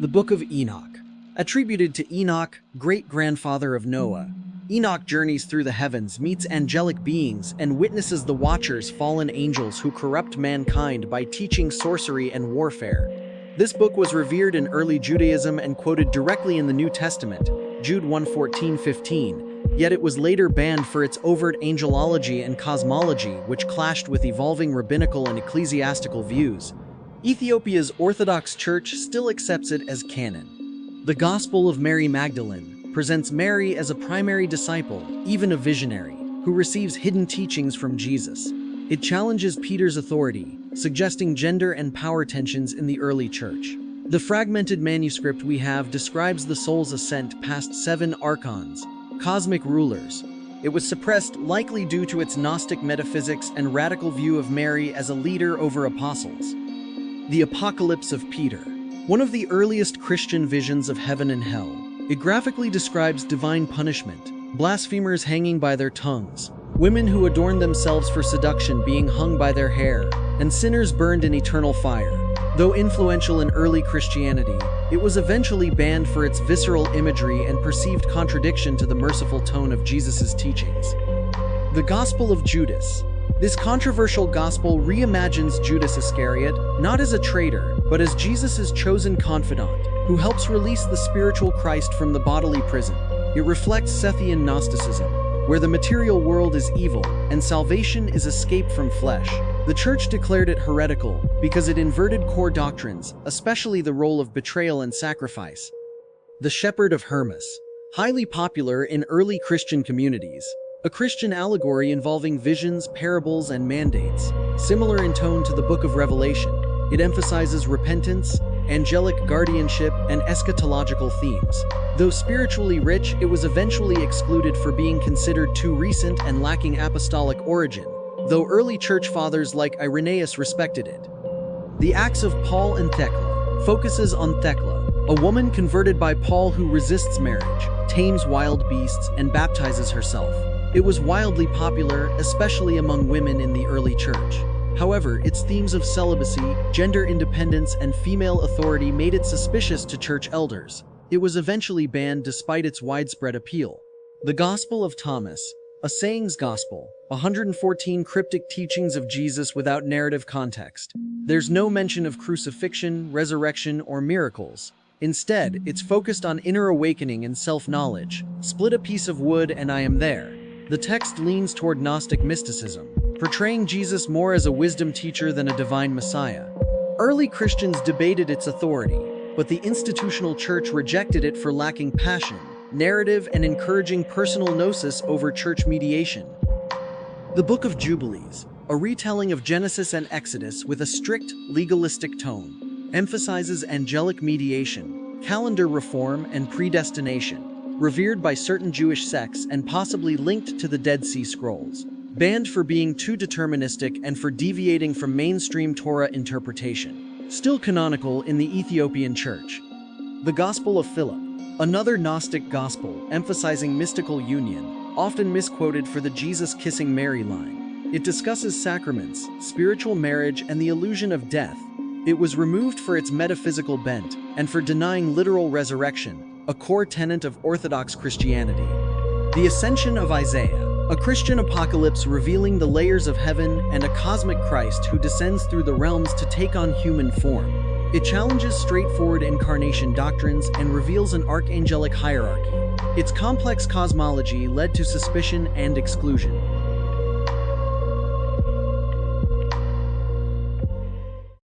The Book of Enoch. Attributed to Enoch, great-grandfather of Noah, Enoch journeys through the heavens, meets angelic beings, and witnesses the Watchers, fallen angels who corrupt mankind by teaching sorcery and warfare. This book was revered in early Judaism and quoted directly in the New Testament, Jude 1:14-15, yet it was later banned for its overt angelology and cosmology, which clashed with evolving rabbinical and ecclesiastical views. Ethiopia's Orthodox Church still accepts it as canon. The Gospel of Mary Magdalene presents Mary as a primary disciple, even a visionary, who receives hidden teachings from Jesus. It challenges Peter's authority, suggesting gender and power tensions in the early church. The fragmented manuscript we have describes the soul's ascent past 7 archons, cosmic rulers. It was suppressed likely due to its Gnostic metaphysics and radical view of Mary as a leader over apostles. The Apocalypse of Peter. One of the earliest Christian visions of heaven and hell. It graphically describes divine punishment, blasphemers hanging by their tongues, women who adorn themselves for seduction being hung by their hair, and sinners burned in eternal fire. Though influential in early Christianity, it was eventually banned for its visceral imagery and perceived contradiction to the merciful tone of Jesus' teachings. The Gospel of Judas. This controversial gospel reimagines Judas Iscariot not as a traitor, but as Jesus' chosen confidant, who helps release the spiritual Christ from the bodily prison. It reflects Sethian Gnosticism, where the material world is evil and salvation is escape from flesh. The Church declared it heretical because it inverted core doctrines, especially the role of betrayal and sacrifice. The Shepherd of Hermas. Highly popular in early Christian communities. A Christian allegory involving visions, parables, and mandates. Similar in tone to the Book of Revelation, it emphasizes repentance, angelic guardianship, and eschatological themes. Though spiritually rich, it was eventually excluded for being considered too recent and lacking apostolic origin, though early church fathers like Irenaeus respected it. The Acts of Paul and Thecla focuses on Thecla, a woman converted by Paul who resists marriage, tames wild beasts, and baptizes herself. It was wildly popular, especially among women in the early church. However, its themes of celibacy, gender independence, and female authority made it suspicious to church elders. It was eventually banned despite its widespread appeal. The Gospel of Thomas, a sayings gospel, 114 cryptic teachings of Jesus without narrative context. There's no mention of crucifixion, resurrection, or miracles. Instead, it's focused on inner awakening and self-knowledge. Split a piece of wood and I am there. The text leans toward Gnostic mysticism, portraying Jesus more as a wisdom teacher than a divine Messiah. Early Christians debated its authority, but the institutional church rejected it for lacking passion, narrative, and encouraging personal gnosis over church mediation. The Book of Jubilees, a retelling of Genesis and Exodus with a strict, legalistic tone, emphasizes angelic mediation, calendar reform, and predestination. Revered by certain Jewish sects and possibly linked to the Dead Sea Scrolls. Banned for being too deterministic and for deviating from mainstream Torah interpretation. Still canonical in the Ethiopian Church. The Gospel of Philip. Another Gnostic gospel emphasizing mystical union, often misquoted for the Jesus kissing Mary line. It discusses sacraments, spiritual marriage, and the illusion of death. It was removed for its metaphysical bent and for denying literal resurrection, a core tenet of Orthodox Christianity. The Ascension of Isaiah, a Christian apocalypse revealing the layers of heaven and a cosmic Christ who descends through the realms to take on human form. It challenges straightforward incarnation doctrines and reveals an archangelic hierarchy. Its complex cosmology led to suspicion and exclusion.